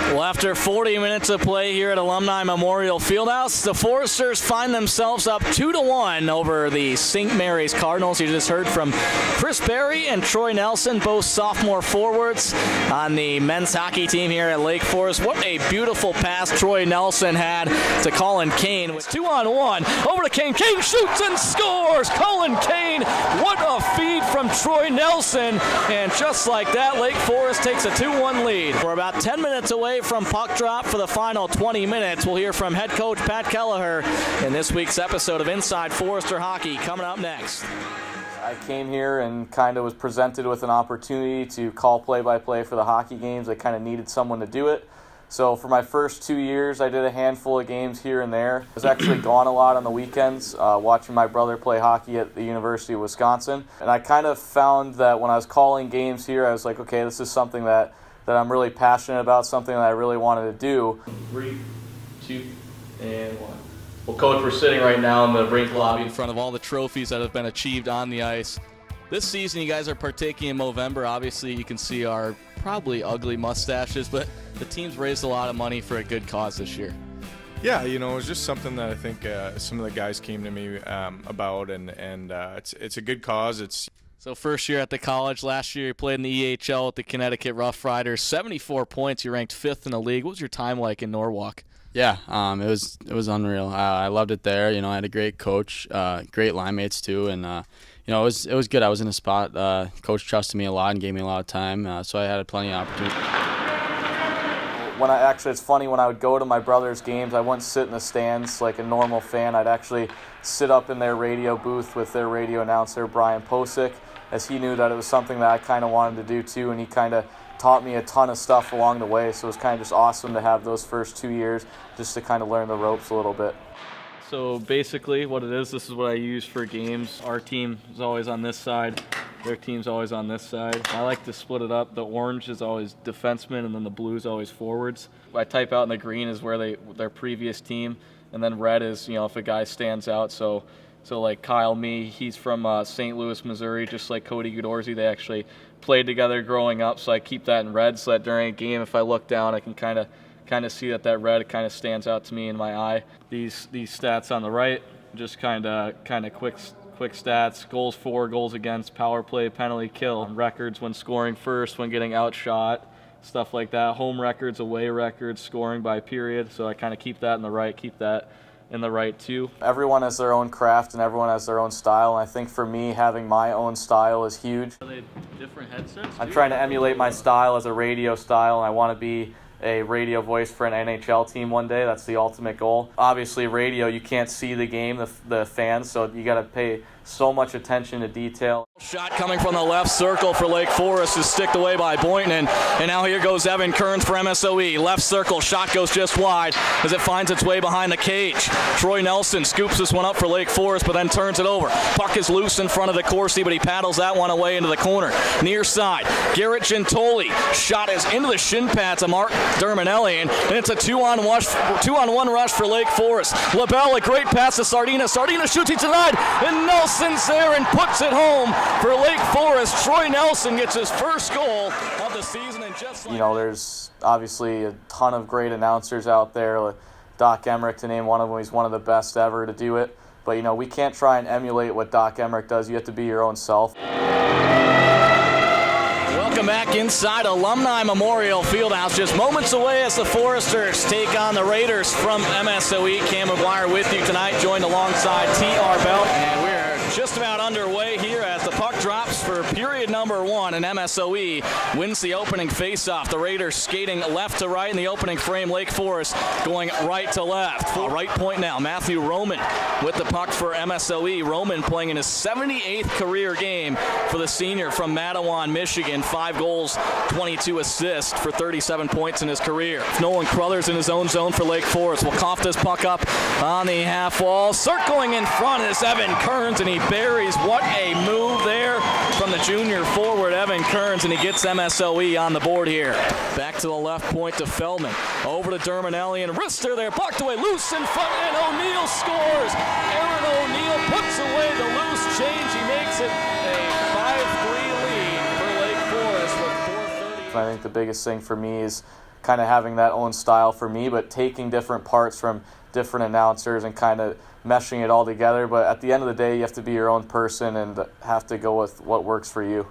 Well, after 40 minutes of play here at Alumni Memorial Fieldhouse, the Foresters find themselves up 2-1 over the St. Mary's Cardinals. You just heard from Chris Berry and Troy Nelson, both sophomore forwards on the men's hockey team here at Lake Forest. What a beautiful pass Troy Nelson had to Colin Kane. It's 2-on-1 over to Kane. Kane shoots and scores! Colin Kane, what a feed from Troy Nelson. And just like that, Lake Forest takes a 2-1 lead. We're about 10 minutes away from puck drop for the final 20 minutes. We'll hear from head coach Pat Kelleher in this week's episode of Inside Forester Hockey coming up next. I came here and kind of was presented with an opportunity to call play-by-play for the hockey games. I kind of needed someone to do it. So for my first 2 years, I did a handful of games here and there. I was actually gone a lot on the weekends, watching my brother play hockey at the University of Wisconsin. And I kind of found that when I was calling games here, I was like, okay, this is something that I'm really passionate about, something that I really wanted to do. 3, 2, and 1. Well, Coach, we're sitting right now in the rink lobby in front of all the trophies that have been achieved on the ice. This season, you guys are partaking in Movember. Obviously, you can see our probably ugly mustaches, but the team's raised a lot of money for a good cause this year. Yeah, it was just something that I think some of the guys came to me about, and it's a good cause. So first year at the college, last year you played in the EHL with the Connecticut Rough Riders, 74 points, you ranked 5th in the league. What was your time like in Norwalk? Yeah, it was unreal. I loved it there. I had a great coach, great line mates too, and it was good. I was in a spot. Coach trusted me a lot and gave me a lot of time, so I had plenty of opportunity. It's funny, when I would go to my brother's games, I wouldn't sit in the stands like a normal fan. I'd actually sit up in their radio booth with their radio announcer, Brian Posick, as he knew that it was something that I kind of wanted to do too, and he kind of taught me a ton of stuff along the way. So it was kind of just awesome to have those first 2 years just to kind of learn the ropes a little bit. So basically what it is, this is what I use for games. Our team is always on this side. Their team's always on this side. I like to split it up. The orange is always defensemen, and then the blue is always forwards. I type out in the green is where their previous team, and then red is, if a guy stands out. So like Kyle he's from St. Louis, Missouri, just like Cody Godorsky. They actually played together growing up, so I keep that in red so that during a game, if I look down, I can kind of see that red kind of stands out to me in my eye. These stats on the right, just kind of quick stats: goals for, goals against, power play, penalty kill, records when scoring first, when getting outshot, stuff like that. Home records, away records, scoring by period. So I kind of keep that in the right, keep that in the right too. Everyone has their own craft and everyone has their own style, and I think for me, having my own style is huge. Are they different headsets? I'm trying to emulate my style as a radio style, and I want to be a radio voice for an NHL team one day. That's the ultimate goal. Obviously, radio, you can't see the game, the fans, so you got to pay so much attention to detail. Shot coming from the left circle for Lake Forest is sticked away by Boynton, and now here goes Evan Kearns for MSOE. Left circle, shot goes just wide as it finds its way behind the cage. Troy Nelson scoops this one up for Lake Forest, but then turns it over. Puck is loose in front of the Corsi, but he paddles that one away into the corner. Near side, Garrett Gintoli. Shot is into the shin pads of Mark Dermanelli, and it's a 2-on-1 rush for Lake Forest. LaBelle, a great pass to Sardina. Sardina shoots, he's denied, and Nelson's there and puts it home for Lake Forest. Troy Nelson gets his first goal of the season, and just like there's obviously a ton of great announcers out there. Doc Emmerich, to name one of them, he's one of the best ever to do it. But we can't try and emulate what Doc Emmerich does. You have to be your own self. Welcome back inside Alumni Memorial Fieldhouse. Just moments away as the Foresters take on the Raiders from MSOE. Cam McGuire with you tonight, joined alongside T.R. Belt. And we're just about underway here as the puck drops for period number 1, and MSOE wins the opening faceoff. The Raiders skating left to right in the opening frame. Lake Forest going right to left. Right point now, Matthew Roman with the puck for MSOE. Roman playing in his 78th career game for the senior from Mattawan, Michigan. 5 goals, 22 assists for 37 points in his career. Nolan Crothers in his own zone for Lake Forest. Will cough this puck up on the half wall. Circling in front is Evan Kearns, and he buries. What a move there from the junior forward, Evan Kearns, and he gets MSOE on the board here. Back to the left point to Feldman. Over to Dermanelli, and Rister there, blocked away, loose in front, and O'Neill scores. Aaron O'Neill puts away the loose change. He makes it a 5-3 lead for Lake Forest with 4:30. I think the biggest thing for me is kind of having that own style for me, but taking different parts from different announcers and kind of meshing it all together. But at the end of the day, you have to be your own person and have to go with what works for you.